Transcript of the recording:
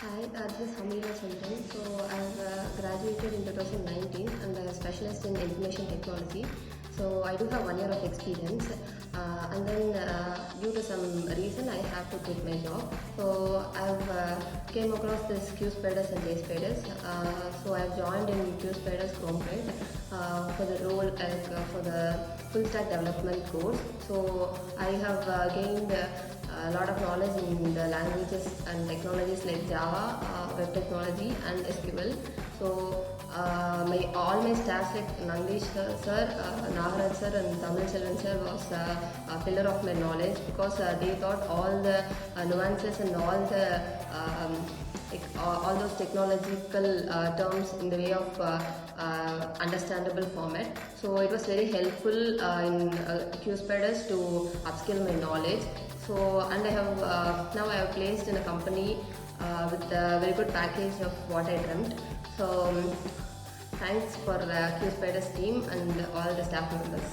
Hi, this is Hameela Chandran. So I've graduated in 2019 and I'm a specialist in information technology. So I do have 1 year of experience, and then due to some reason I have to quit my job. So I've came across this QSpiders and JSpiders. So I've joined in QSpiders Chromepet for the role for the full stack development course. So I have gained a lot of knowledge in the languages and technologies like Java, web technology and SQL. So all my staffs like Nandish sir, Nagaraj sir and Tamil Selvan sir was a pillar of my knowledge because they taught all the nuances and all those technological terms in the way of understandable format. So it was very helpful in QSpiders to upskill my knowledge. So and I have now I have placed in a company with a very good package of what I dreamt. So thanks for QSpiders team and all the staff members.